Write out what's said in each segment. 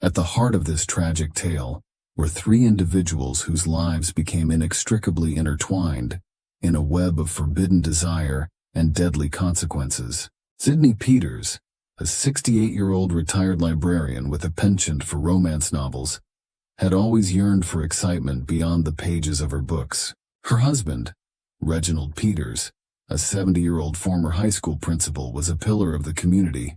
At the heart of this tragic tale were three individuals whose lives became inextricably intertwined in a web of forbidden desire and deadly consequences. Sydney Peters, a 68-year-old retired librarian with a penchant for romance novels, had always yearned for excitement beyond the pages of her books. Her husband, Reginald Peters, a 70-year-old former high school principal, was a pillar of the community,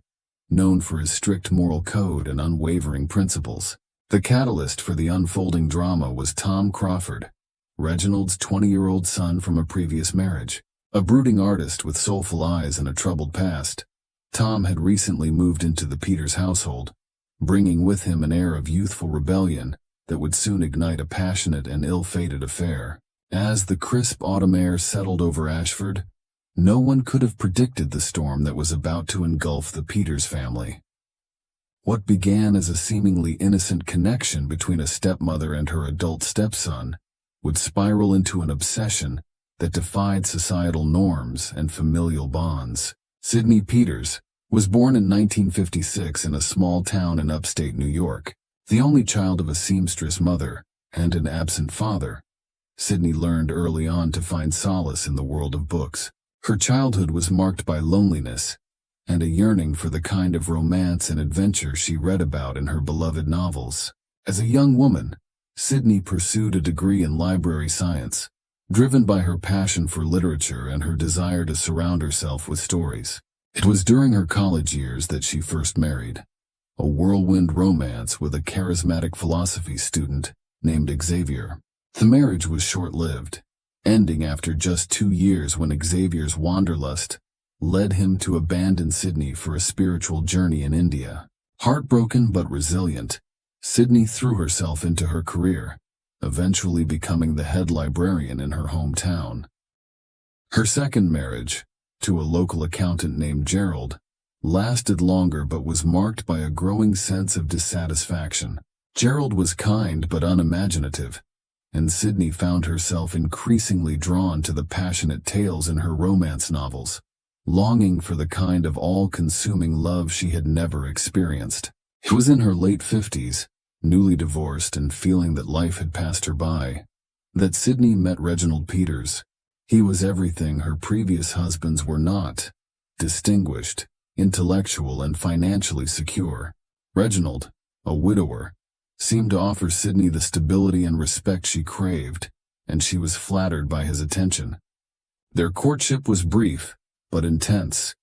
known for his strict moral code and unwavering principles. The catalyst for the unfolding drama was Tom Crawford, Reginald's 20-year-old son from a previous marriage. A brooding artist with soulful eyes and a troubled past, Tom had recently moved into the Peters household, bringing with him an air of youthful rebellion that would soon ignite a passionate and ill-fated affair. As the crisp autumn air settled over Ashford, no one could have predicted the storm that was about to engulf the Peters family. What began as a seemingly innocent connection between a stepmother and her adult stepson would spiral into an obsession that defied societal norms and familial bonds. Sydney Peters was born in 1956 in a small town in upstate New York. The only child of a seamstress mother and an absent father, Sydney learned early on to find solace in the world of books. Her childhood was marked by loneliness and a yearning for the kind of romance and adventure she read about in her beloved novels. As a young woman, Sydney pursued a degree in library science, driven by her passion for literature and her desire to surround herself with stories. It was during her college years that she first married, a whirlwind romance with a charismatic philosophy student named Xavier. The marriage was short-lived, ending after just 2 years when Xavier's wanderlust led him to abandon Sydney for a spiritual journey in India. Heartbroken but resilient, Sydney threw herself into her career, eventually becoming the head librarian in her hometown. Her second marriage, to a local accountant named Gerald, lasted longer but was marked by a growing sense of dissatisfaction. Gerald was kind but unimaginative, and Sydney found herself increasingly drawn to the passionate tales in her romance novels, longing for the kind of all-consuming love she had never experienced. It was in her late 50s, newly divorced and feeling that life had passed her by, that Sydney met Reginald Peters. He was everything her previous husbands were not: distinguished, intellectual, and financially secure. Reginald, a widower, seemed to offer Sydney the stability and respect she craved, and she was flattered by his attention. Their courtship was brief, but intense,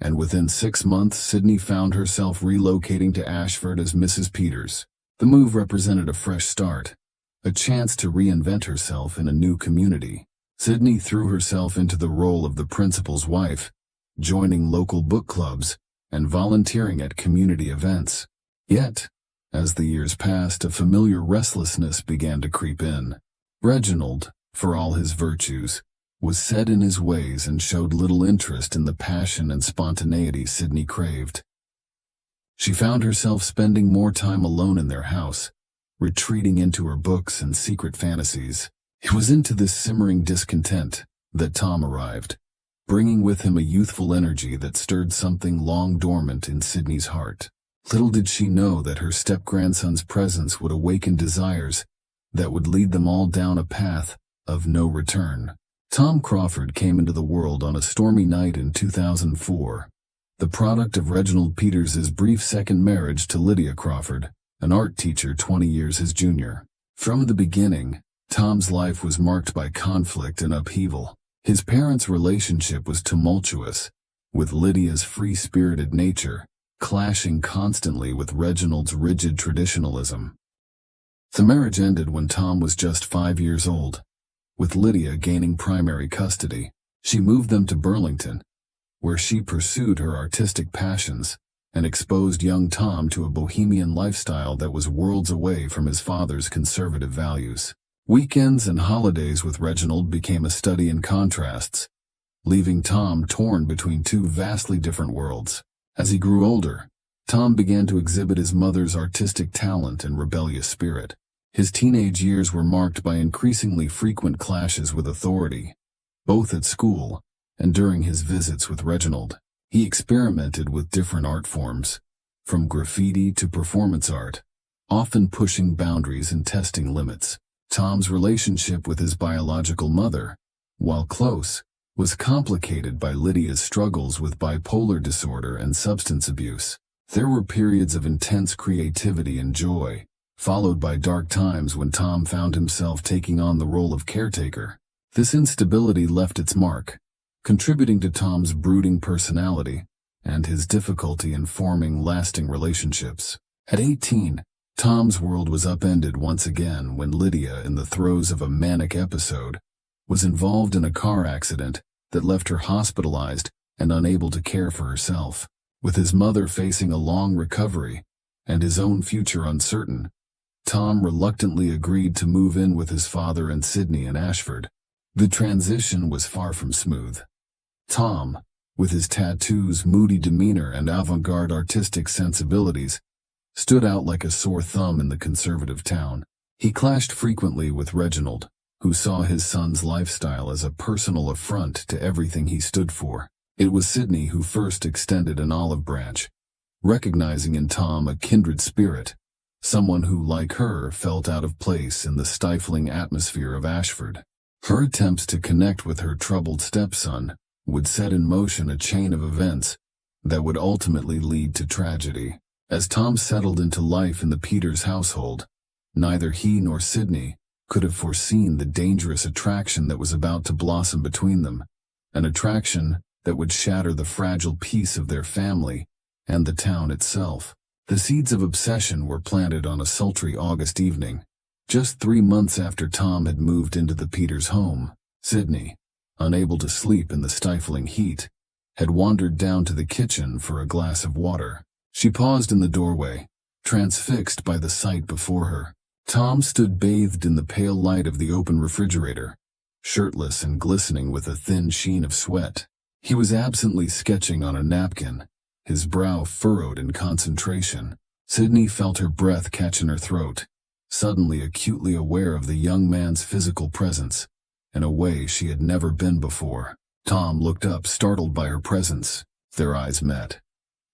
and within 6 months Sydney found herself relocating to Ashford as Mrs. Peters. The move represented a fresh start, a chance to reinvent herself in a new community. Sydney threw herself into the role of the principal's wife, joining local book clubs and volunteering at community events. Yet, as the years passed, a familiar restlessness began to creep in. Reginald, for all his virtues, was set in his ways and showed little interest in the passion and spontaneity Sydney craved. She found herself spending more time alone in their house, retreating into her books and secret fantasies. It was into this simmering discontent that Tom arrived, bringing with him a youthful energy that stirred something long dormant in Sydney's heart. Little did she know that her step-grandson's presence would awaken desires that would lead them all down a path of no return. Tom Crawford came into the world on a stormy night in 2004, the product of Reginald Peters' brief second marriage to Lydia Crawford, an art teacher 20 years his junior. From the beginning, Tom's life was marked by conflict and upheaval. His parents' relationship was tumultuous, with Lydia's free-spirited nature clashing constantly with Reginald's rigid traditionalism. The marriage ended when Tom was just 5 years old. With Lydia gaining primary custody, she moved them to Burlington, where she pursued her artistic passions and exposed young Tom to a bohemian lifestyle that was worlds away from his father's conservative values. Weekends and holidays with Reginald became a study in contrasts, leaving Tom torn between two vastly different worlds. As he grew older, Tom began to exhibit his mother's artistic talent and rebellious spirit. His teenage years were marked by increasingly frequent clashes with authority, both at school and during his visits with Reginald. He experimented with different art forms, from graffiti to performance art, often pushing boundaries and testing limits. Tom's relationship with his biological mother, while close, was complicated by Lydia's struggles with bipolar disorder and substance abuse. There were periods of intense creativity and joy, followed by dark times when Tom found himself taking on the role of caretaker. This instability left its mark, contributing to Tom's brooding personality and his difficulty in forming lasting relationships. At 18, Tom's world was upended once again when Lydia, in the throes of a manic episode, was involved in a car accident that left her hospitalized and unable to care for herself. With his mother facing a long recovery and his own future uncertain, Tom reluctantly agreed to move in with his father and Sydney in Ashford. The transition was far from smooth. Tom, with his tattoos, moody demeanor, and avant-garde artistic sensibilities, stood out like a sore thumb in the conservative town. He clashed frequently with Reginald, who saw his son's lifestyle as a personal affront to everything he stood for. It was Sydney who first extended an olive branch, recognizing in Tom a kindred spirit, someone who, like her, felt out of place in the stifling atmosphere of Ashford. Her attempts to connect with her troubled stepson would set in motion a chain of events that would ultimately lead to tragedy. As Tom settled into life in the Peters household, neither he nor Sydney could have foreseen the dangerous attraction that was about to blossom between them, an attraction that would shatter the fragile peace of their family and the town itself. The seeds of obsession were planted on a sultry August evening, just 3 months after Tom had moved into the Peters home. Sydney, unable to sleep in the stifling heat, had wandered down to the kitchen for a glass of water. She paused in the doorway, transfixed by the sight before her. Tom stood bathed in the pale light of the open refrigerator, shirtless and glistening with a thin sheen of sweat. He was absently sketching on a napkin, his brow furrowed in concentration. Sydney felt her breath catch in her throat, suddenly acutely aware of the young man's physical presence, in a way she had never been before. Tom looked up, startled by her presence. Their eyes met,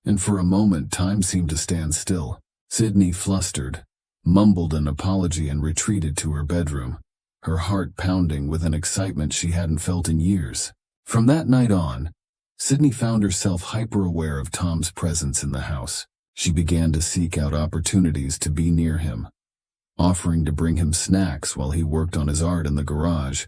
and for a moment time seemed to stand still. Sydney, flustered, mumbled an apology and retreated to her bedroom, her heart pounding with an excitement she hadn't felt in years. From that night on, Sydney found herself hyper-aware of Tom's presence in the house. She began to seek out opportunities to be near him, offering to bring him snacks while he worked on his art in the garage,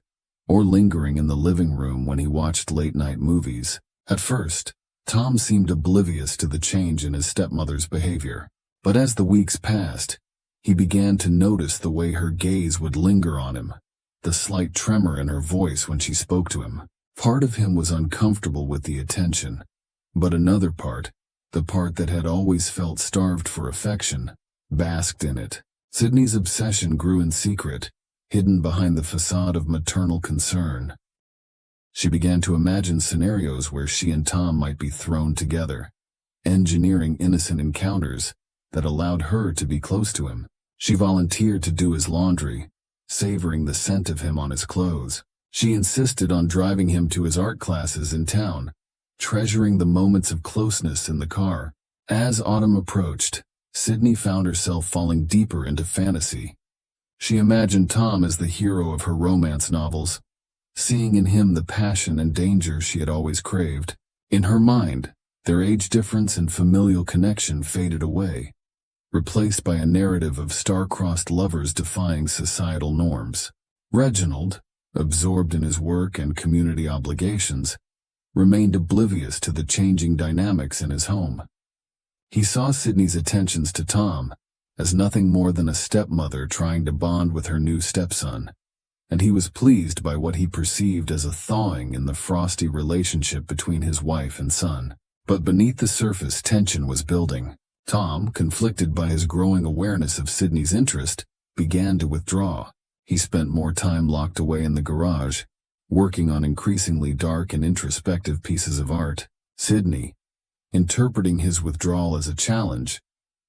or lingering in the living room when he watched late-night movies. At first, Tom seemed oblivious to the change in his stepmother's behavior, but as the weeks passed, he began to notice the way her gaze would linger on him, the slight tremor in her voice when she spoke to him. Part of him was uncomfortable with the attention, but another part, the part that had always felt starved for affection, basked in it. Sydney's obsession grew in secret, hidden behind the facade of maternal concern. She began to imagine scenarios where she and Tom might be thrown together, engineering innocent encounters that allowed her to be close to him. She volunteered to do his laundry, savoring the scent of him on his clothes. She insisted on driving him to his art classes in town, treasuring the moments of closeness in the car. As autumn approached, Sydney found herself falling deeper into fantasy. She imagined Tom as the hero of her romance novels, seeing in him the passion and danger she had always craved. In her mind, their age difference and familial connection faded away, replaced by a narrative of star-crossed lovers defying societal norms. Reginald, absorbed in his work and community obligations, remained oblivious to the changing dynamics in his home. He saw Sydney's attentions to Tom as nothing more than a stepmother trying to bond with her new stepson, and he was pleased by what he perceived as a thawing in the frosty relationship between his wife and son. But beneath the surface, tension was building. Tom, conflicted by his growing awareness of Sydney's interest, began to withdraw. He spent more time locked away in the garage, working on increasingly dark and introspective pieces of art. Sydney, interpreting his withdrawal as a challenge,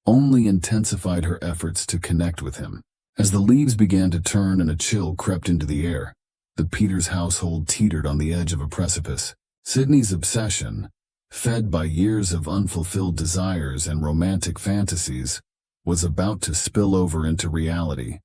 only intensified her efforts to connect with him. As the leaves began to turn and a chill crept into the air, the Peters household teetered on the edge of a precipice. Sydney's obsession, fed by years of unfulfilled desires and romantic fantasies, was about to spill over into reality,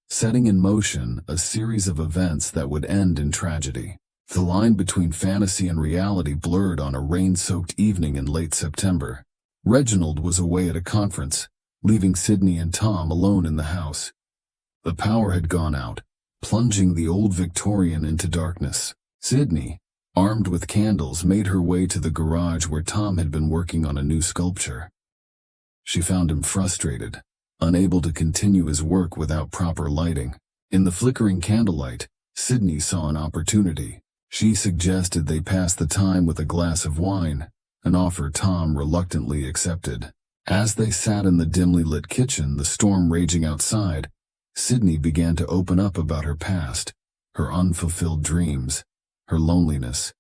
setting in motion a series of events that would end in tragedy. The line between fantasy and reality blurred on a rain-soaked evening in late September. Reginald was away at a conference, leaving Sydney and Tom alone in the house. The power had gone out, plunging the old Victorian into darkness. Sydney, armed with candles, made her way to the garage where Tom had been working on a new sculpture. She found him frustrated, unable to continue his work without proper lighting. In the flickering candlelight, Sydney saw an opportunity. She suggested they pass the time with a glass of wine, an offer Tom reluctantly accepted. As they sat in the dimly lit kitchen, the storm raging outside, Sydney began to open up about her past, her unfulfilled dreams, her loneliness.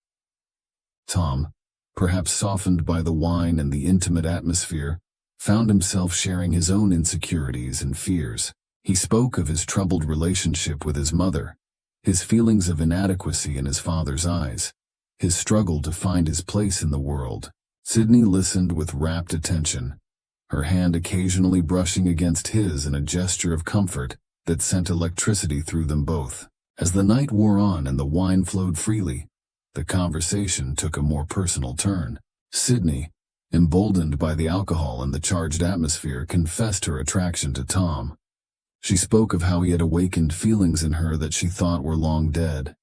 Tom, perhaps softened by the wine and the intimate atmosphere, found himself sharing his own insecurities and fears. He spoke of his troubled relationship with his mother, his feelings of inadequacy in his father's eyes, his struggle to find his place in the world. Sydney listened with rapt attention, her hand occasionally brushing against his in a gesture of comfort that sent electricity through them both. As the night wore on and the wine flowed freely, the conversation took a more personal turn. Sydney, emboldened by the alcohol and the charged atmosphere, confessed her attraction to Tom. She spoke of how he had awakened feelings in her that she thought were long dead,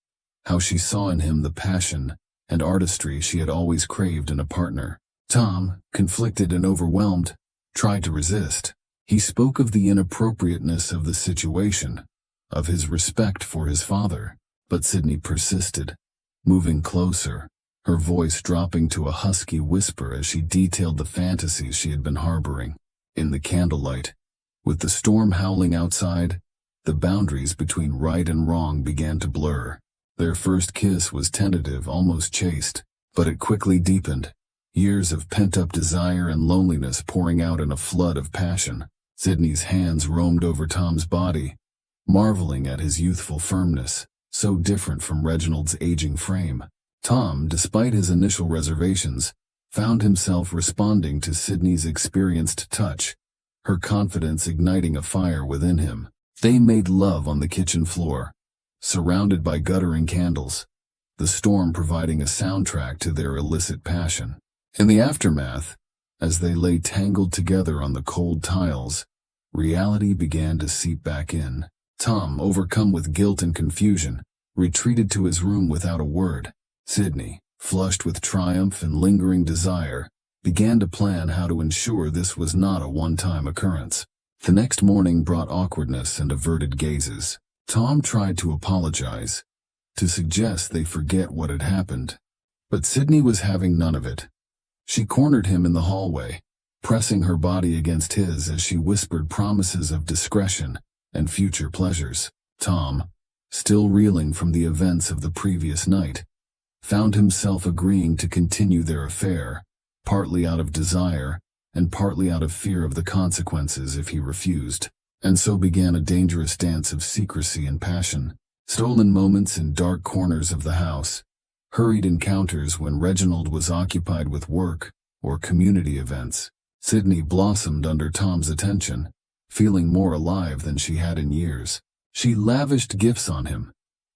how she saw in him the passion and artistry she had always craved in a partner. Tom, conflicted and overwhelmed, tried to resist. He spoke of the inappropriateness of the situation, of his respect for his father, but Sydney persisted, moving closer, her voice dropping to a husky whisper as she detailed the fantasies she had been harboring. In the candlelight, with the storm howling outside, the boundaries between right and wrong began to blur. Their first kiss was tentative, almost chaste, but it quickly deepened, years of pent-up desire and loneliness pouring out in a flood of passion. Sydney's hands roamed over Tom's body, marveling at his youthful firmness, so different from Reginald's aging frame. Tom, despite his initial reservations, found himself responding to Sydney's experienced touch, her confidence igniting a fire within him. They made love on the kitchen floor, surrounded by guttering candles, the storm providing a soundtrack to their illicit passion. In the aftermath, as they lay tangled together on the cold tiles, reality began to seep back in. Tom, overcome with guilt and confusion, retreated to his room without a word. Sydney, flushed with triumph and lingering desire, began to plan how to ensure this was not a one-time occurrence. The next morning brought awkwardness and averted gazes. Tom tried to apologize, to suggest they forget what had happened, but Sydney was having none of it. She cornered him in the hallway, pressing her body against his as she whispered promises of discretion and future pleasures. Tom, still reeling from the events of the previous night, found himself agreeing to continue their affair, partly out of desire and partly out of fear of the consequences if he refused. And so began a dangerous dance of secrecy and passion, stolen moments in dark corners of the house, hurried encounters when Reginald was occupied with work or community events. Sydney blossomed under Tom's attention, feeling more alive than she had in years. She lavished gifts on him,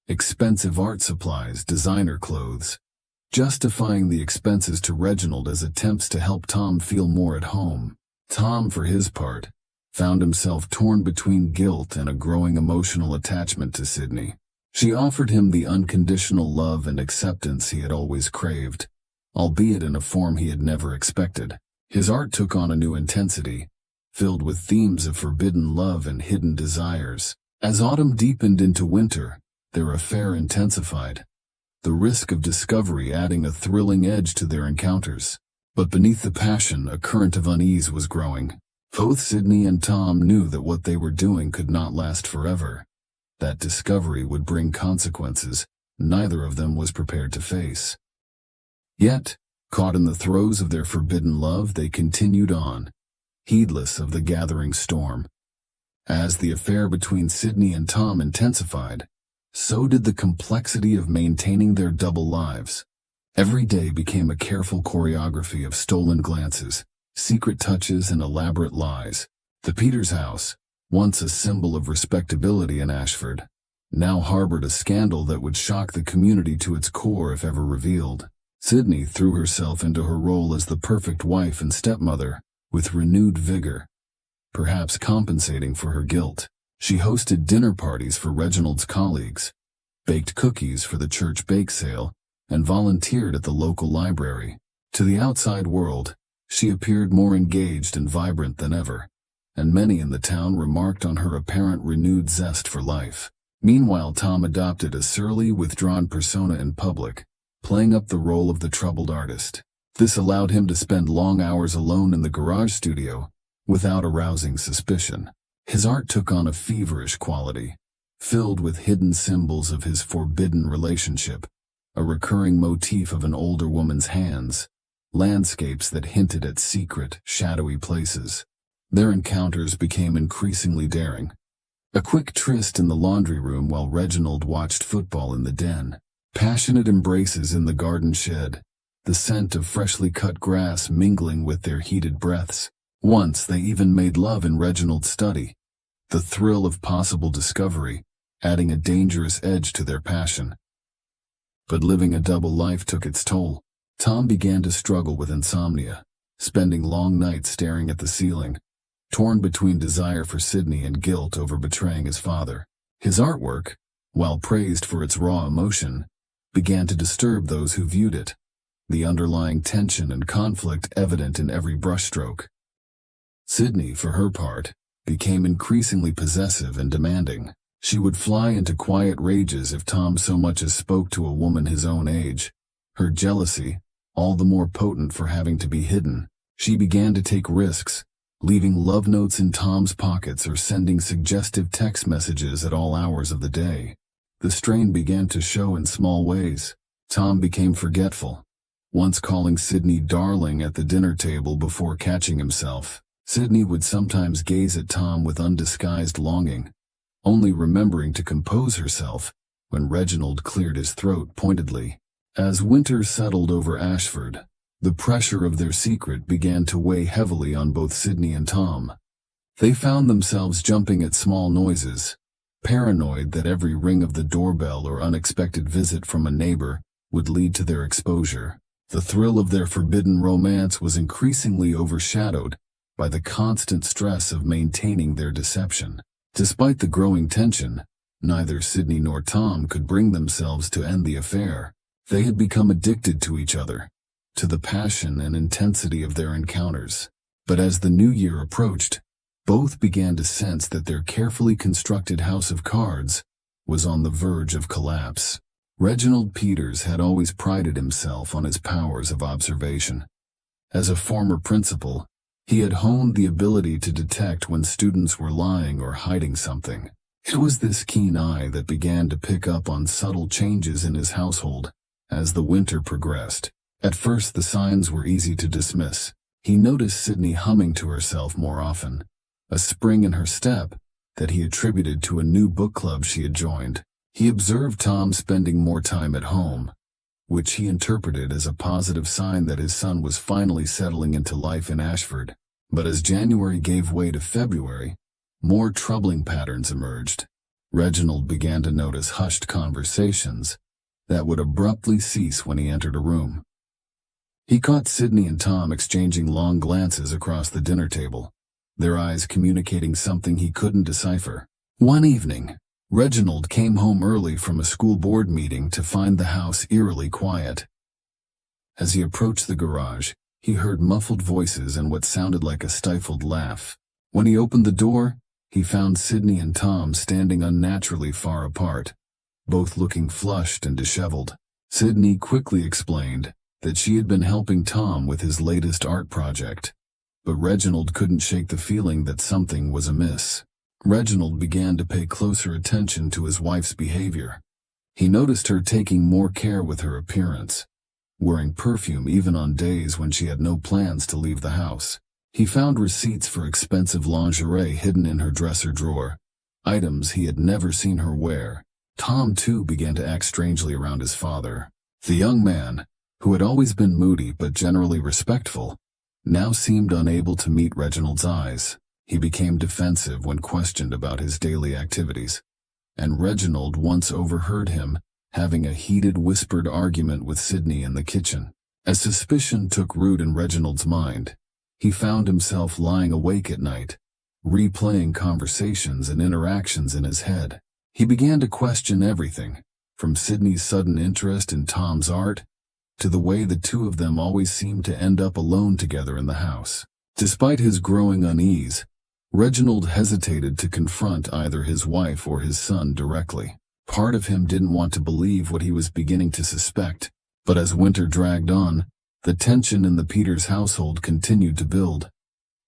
expensive art supplies, designer clothes, justifying the expenses to Reginald as attempts to help Tom feel more at home. Tom, for his part, found himself torn between guilt and a growing emotional attachment to Sydney. She offered him the unconditional love and acceptance he had always craved, albeit in a form he had never expected. His art took on a new intensity, filled with themes of forbidden love and hidden desires. As autumn deepened into winter, their affair intensified, the risk of discovery adding a thrilling edge to their encounters. But beneath the passion, a current of unease was growing. Both Sydney and Tom knew that what they were doing could not last forever. That discovery would bring consequences neither of them was prepared to face. Yet, caught in the throes of their forbidden love, they continued on, heedless of the gathering storm. As the affair between Sydney and Tom intensified, so did the complexity of maintaining their double lives. Every day became a careful choreography of stolen glances, secret touches, and elaborate lies. The Peters house, once a symbol of respectability in Ashford, now harbored a scandal that would shock the community to its core if ever revealed. Sydney threw herself into her role as the perfect wife and stepmother, with renewed vigor. Perhaps compensating for her guilt, she hosted dinner parties for Reginald's colleagues, baked cookies for the church bake sale, and volunteered at the local library. To the outside world, she appeared more engaged and vibrant than ever, and many in the town remarked on her apparent renewed zest for life. Meanwhile, Tom adopted a surly, withdrawn persona in public, playing up the role of the troubled artist. This allowed him to spend long hours alone in the garage studio, without arousing suspicion. His art took on a feverish quality, filled with hidden symbols of his forbidden relationship, a recurring motif of an older woman's hands, landscapes that hinted at secret, shadowy places. Their encounters became increasingly daring. A quick tryst in the laundry room while Reginald watched football in the den. Passionate embraces in the garden shed, the scent of freshly cut grass mingling with their heated breaths. Once they even made love in Reginald's study, the thrill of possible discovery, adding a dangerous edge to their passion. But living a double life took its toll. Tom began to struggle with insomnia, spending long nights staring at the ceiling, torn between desire for Sydney and guilt over betraying his father. His artwork, while praised for its raw emotion, began to disturb those who viewed it, the underlying tension and conflict evident in every brushstroke. Sydney, for her part, became increasingly possessive and demanding. She would fly into quiet rages if Tom so much as spoke to a woman his own age. Her jealousy, all the more potent for having to be hidden. She began to take risks, leaving love notes in Tom's pockets or sending suggestive text messages at all hours of the day. The strain began to show in small ways. Tom became forgetful, once calling Sydney darling at the dinner table before catching himself. Sydney would sometimes gaze at Tom with undisguised longing, only remembering to compose herself when Reginald cleared his throat pointedly. As winter settled over Ashford, the pressure of their secret began to weigh heavily on both Sydney and Tom. They found themselves jumping at small noises, paranoid that every ring of the doorbell or unexpected visit from a neighbor would lead to their exposure. The thrill of their forbidden romance was increasingly overshadowed by the constant stress of maintaining their deception. Despite the growing tension, neither Sydney nor Tom could bring themselves to end the affair. They had become addicted to each other, to the passion and intensity of their encounters. But as the new year approached, both began to sense that their carefully constructed house of cards was on the verge of collapse. Reginald Peters had always prided himself on his powers of observation. As a former principal, he had honed the ability to detect when students were lying or hiding something. It was this keen eye that began to pick up on subtle changes in his household as the winter progressed. At first the signs were easy to dismiss. He noticed Sydney humming to herself more often, a spring in her step that he attributed to a new book club she had joined. He observed Tom spending more time at home, which he interpreted as a positive sign that his son was finally settling into life in Ashford. But as January gave way to February, more troubling patterns emerged. Reginald began to notice hushed conversations that would abruptly cease when he entered a room. He caught Sydney and Tom exchanging long glances across the dinner table, their eyes communicating something he couldn't decipher. One evening, Reginald came home early from a school board meeting to find the house eerily quiet. As he approached the garage, he heard muffled voices and what sounded like a stifled laugh. When he opened the door, he found Sydney and Tom standing unnaturally far apart, both looking flushed and disheveled. Sydney quickly explained that she had been helping Tom with his latest art project, but Reginald couldn't shake the feeling that something was amiss. Reginald began to pay closer attention to his wife's behavior. He noticed her taking more care with her appearance, wearing perfume even on days when she had no plans to leave the house. He found receipts for expensive lingerie hidden in her dresser drawer, items he had never seen her wear. Tom, too, began to act strangely around his father. The young man, who had always been moody but generally respectful, now seemed unable to meet Reginald's eyes. He became defensive when questioned about his daily activities, and Reginald once overheard him having a heated whispered argument with Sydney in the kitchen. As suspicion took root in Reginald's mind, he found himself lying awake at night, replaying conversations and interactions in his head. He began to question everything, from Sydney's sudden interest in Tom's art, to the way the two of them always seemed to end up alone together in the house. Despite his growing unease, Reginald hesitated to confront either his wife or his son directly. Part of him didn't want to believe what he was beginning to suspect, but as winter dragged on, the tension in the Peters household continued to build,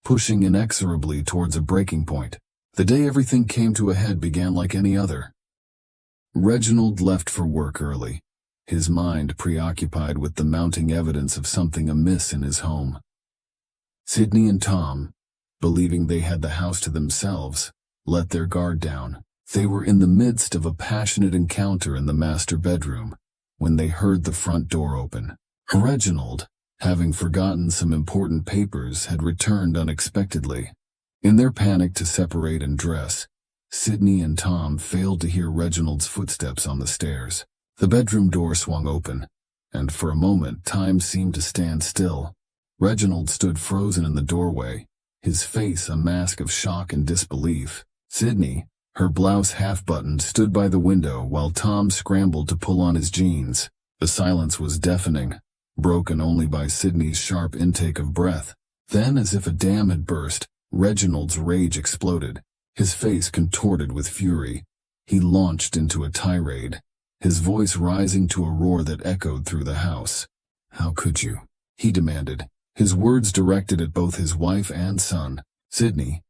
pushing inexorably towards a breaking point. The day everything came to a head began like any other. Reginald left for work early, his mind preoccupied with the mounting evidence of something amiss in his home. Sydney and Tom, believing they had the house to themselves, let their guard down. They were in the midst of a passionate encounter in the master bedroom when they heard the front door open. Reginald, having forgotten some important papers, had returned unexpectedly. In their panic to separate and dress, Sydney and Tom failed to hear Reginald's footsteps on the stairs. The bedroom door swung open, and for a moment time seemed to stand still. Reginald stood frozen in the doorway, his face a mask of shock and disbelief. Sydney, her blouse half-buttoned, stood by the window while Tom scrambled to pull on his jeans. The silence was deafening, broken only by Sydney's sharp intake of breath. Then, as if a dam had burst, Reginald's rage exploded. His face contorted with fury. He launched into a tirade, his voice rising to a roar that echoed through the house. "How could you?" he demanded, his words directed at both his wife and son. Sydney,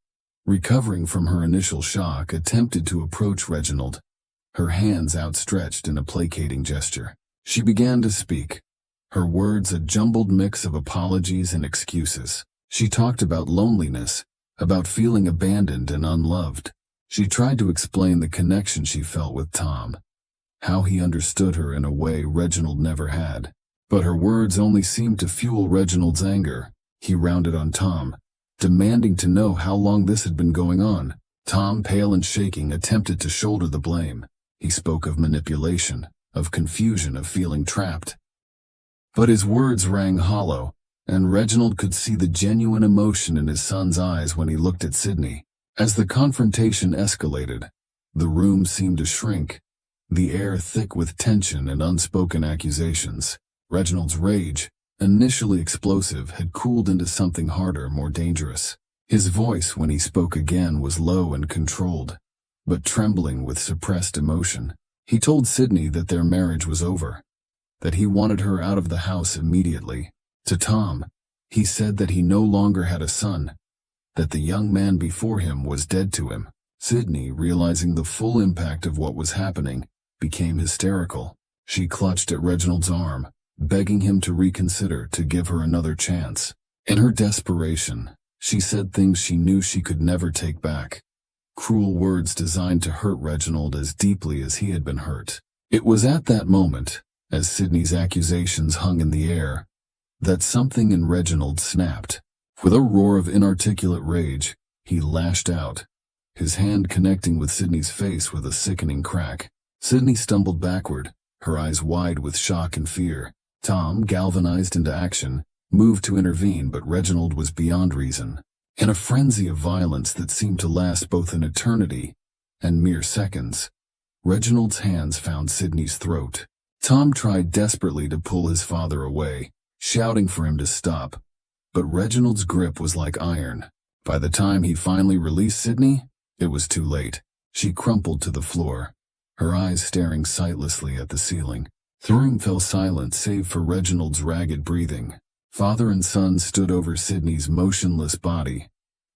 recovering from her initial shock, attempted to approach Reginald, her hands outstretched in a placating gesture. She began to speak, her words a jumbled mix of apologies and excuses. She talked about loneliness, about feeling abandoned and unloved. She tried to explain the connection she felt with Tom, how he understood her in a way Reginald never had. But her words only seemed to fuel Reginald's anger. He rounded on Tom, demanding to know how long this had been going on. Tom, pale and shaking, attempted to shoulder the blame. He spoke of manipulation, of confusion, of feeling trapped. But his words rang hollow, and Reginald could see the genuine emotion in his son's eyes when he looked at Sydney. As the confrontation escalated, the room seemed to shrink, the air thick with tension and unspoken accusations. Reginald's rage, initially explosive, had cooled into something harder, more dangerous. His voice, when he spoke again, was low and controlled, but trembling with suppressed emotion. He told Sydney that their marriage was over, that he wanted her out of the house immediately. To Tom, he said that he no longer had a son, that the young man before him was dead to him. Sydney, realizing the full impact of what was happening, became hysterical. She clutched at Reginald's arm, begging him to reconsider, to give her another chance. In her desperation, she said things she knew she could never take back, cruel words designed to hurt Reginald as deeply as he had been hurt. It was at that moment, as Sydney's accusations hung in the air, that something in Reginald snapped. With a roar of inarticulate rage, he lashed out, his hand connecting with Sydney's face with a sickening crack. Sydney stumbled backward, her eyes wide with shock and fear. Tom, galvanized into action, moved to intervene, but Reginald was beyond reason. In a frenzy of violence that seemed to last both an eternity and mere seconds, Reginald's hands found Sydney's throat. Tom tried desperately to pull his father away, shouting for him to stop, but Reginald's grip was like iron. By the time he finally released Sydney, it was too late. She crumpled to the floor, her eyes staring sightlessly at the ceiling. The room fell silent save for Reginald's ragged breathing. Father and son stood over Sydney's motionless body,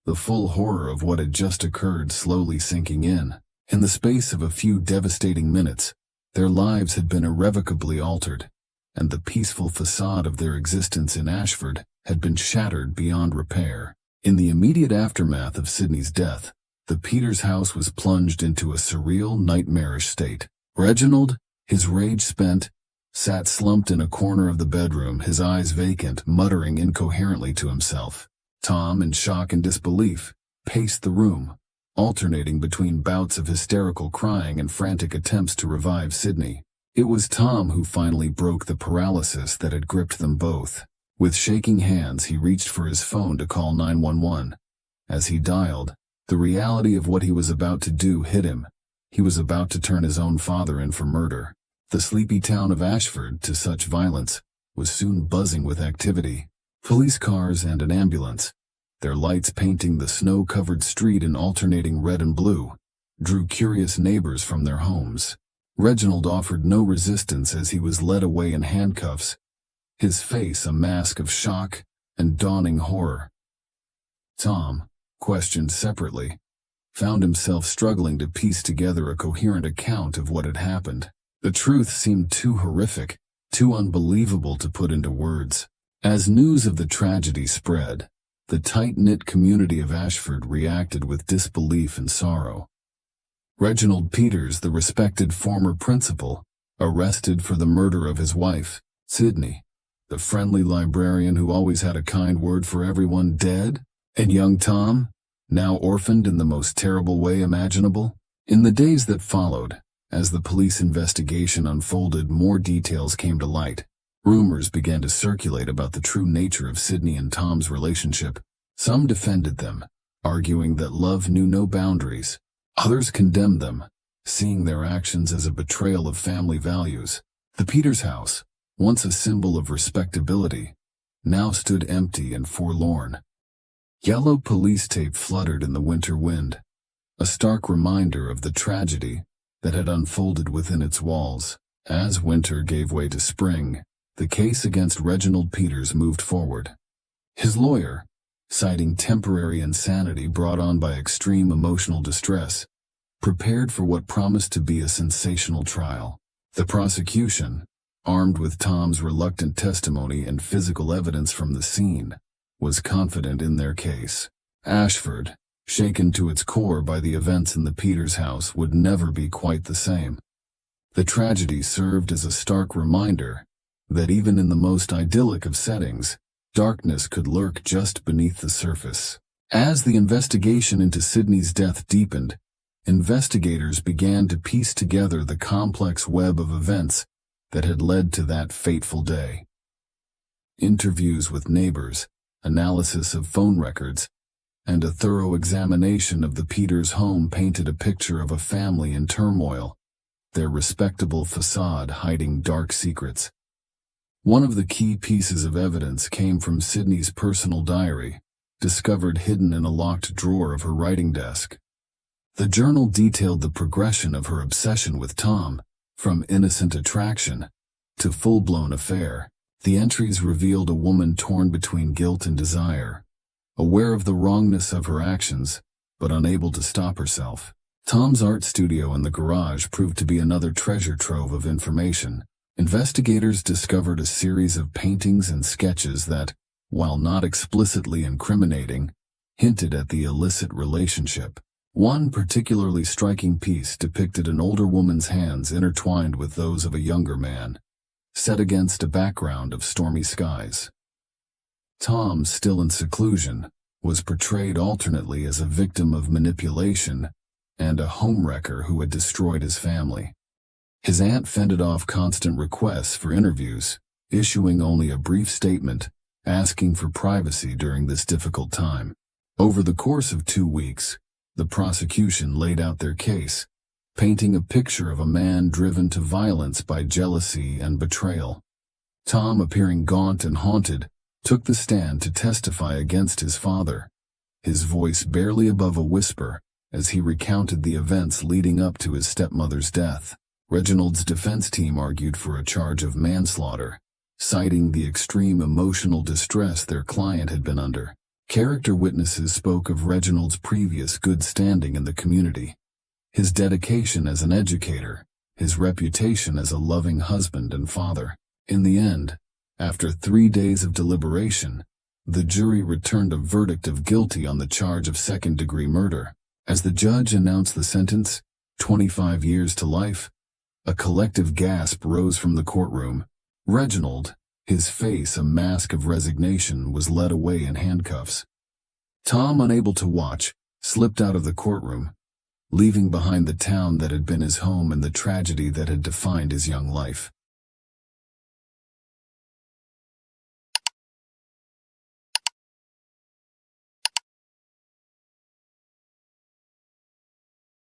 the full horror of what had just occurred slowly sinking in. In the space of a few devastating minutes, their lives had been irrevocably altered, and the peaceful facade of their existence in Ashford had been shattered beyond repair. In the immediate aftermath of Sydney's death, the Peters house was plunged into a surreal, nightmarish state. Reginald, his rage spent, sat slumped in a corner of the bedroom, his eyes vacant, muttering incoherently to himself. Tom, in shock and disbelief, paced the room, alternating between bouts of hysterical crying and frantic attempts to revive Sydney. It was Tom who finally broke the paralysis that had gripped them both. With shaking hands, he reached for his phone to call 911. As he dialed, the reality of what he was about to do hit him. He was about to turn his own father in for murder. The sleepy town of Ashford, to such violence, was soon buzzing with activity. Police cars and an ambulance, their lights painting the snow-covered street in alternating red and blue, drew curious neighbors from their homes. Reginald offered no resistance as he was led away in handcuffs, his face a mask of shock and dawning horror. Tom, questioned separately, found himself struggling to piece together a coherent account of what had happened. The truth seemed too horrific, too unbelievable to put into words. As news of the tragedy spread, the tight-knit community of Ashford reacted with disbelief and sorrow. Reginald Peters, the respected former principal, arrested for the murder of his wife, Sydney, the friendly librarian who always had a kind word for everyone, dead, and young Tom, now orphaned in the most terrible way imaginable. In the days that followed, as the police investigation unfolded, more details came to light. Rumors began to circulate about the true nature of Sydney and Tom's relationship. Some defended them, arguing that love knew no boundaries. Others condemned them, seeing their actions as a betrayal of family values. The Peters house, once a symbol of respectability, now stood empty and forlorn. Yellow police tape fluttered in the winter wind, a stark reminder of the tragedy that had unfolded within its walls. As winter gave way to spring, the case against Reginald Peters moved forward. His lawyer, citing temporary insanity brought on by extreme emotional distress, prepared for what promised to be a sensational trial. The prosecution, armed with Tom's reluctant testimony and physical evidence from the scene, was confident in their case. Ashford, shaken to its core by the events in the Peters house, would never be quite the same. The tragedy served as a stark reminder that even in the most idyllic of settings, darkness could lurk just beneath the surface. As the investigation into Sydney's death deepened, investigators began to piece together the complex web of events that had led to that fateful day. Interviews with neighbors, analysis of phone records, and a thorough examination of the Peters home painted a picture of a family in turmoil, their respectable facade hiding dark secrets. One of the key pieces of evidence came from Sydney's personal diary, discovered hidden in a locked drawer of her writing desk. The journal detailed the progression of her obsession with Tom, from innocent attraction to full-blown affair. The entries revealed a woman torn between guilt and desire, aware of the wrongness of her actions, but unable to stop herself. Tom's art studio in the garage proved to be another treasure trove of information. Investigators discovered a series of paintings and sketches that, while not explicitly incriminating, hinted at the illicit relationship. One particularly striking piece depicted an older woman's hands intertwined with those of a younger man, set against a background of stormy skies. Tom, still in seclusion, was portrayed alternately as a victim of manipulation and a homewrecker who had destroyed his family. His aunt fended off constant requests for interviews, issuing only a brief statement, asking for privacy during this difficult time. Over the course of 2 weeks, the prosecution laid out their case, painting a picture of a man driven to violence by jealousy and betrayal. Tom, appearing gaunt and haunted, took the stand to testify against his father, his voice barely above a whisper as he recounted the events leading up to his stepmother's death. Reginald's defense team argued for a charge of manslaughter, citing the extreme emotional distress their client had been under. Character witnesses spoke of Reginald's previous good standing in the community, his dedication as an educator, his reputation as a loving husband and father. In the end, after 3 days of deliberation, the jury returned a verdict of guilty on the charge of second-degree murder. As the judge announced the sentence, 25 years to life, a collective gasp rose from the courtroom. Reginald, his face a mask of resignation, was led away in handcuffs. Tom, unable to watch, slipped out of the courtroom, leaving behind the town that had been his home and the tragedy that had defined his young life.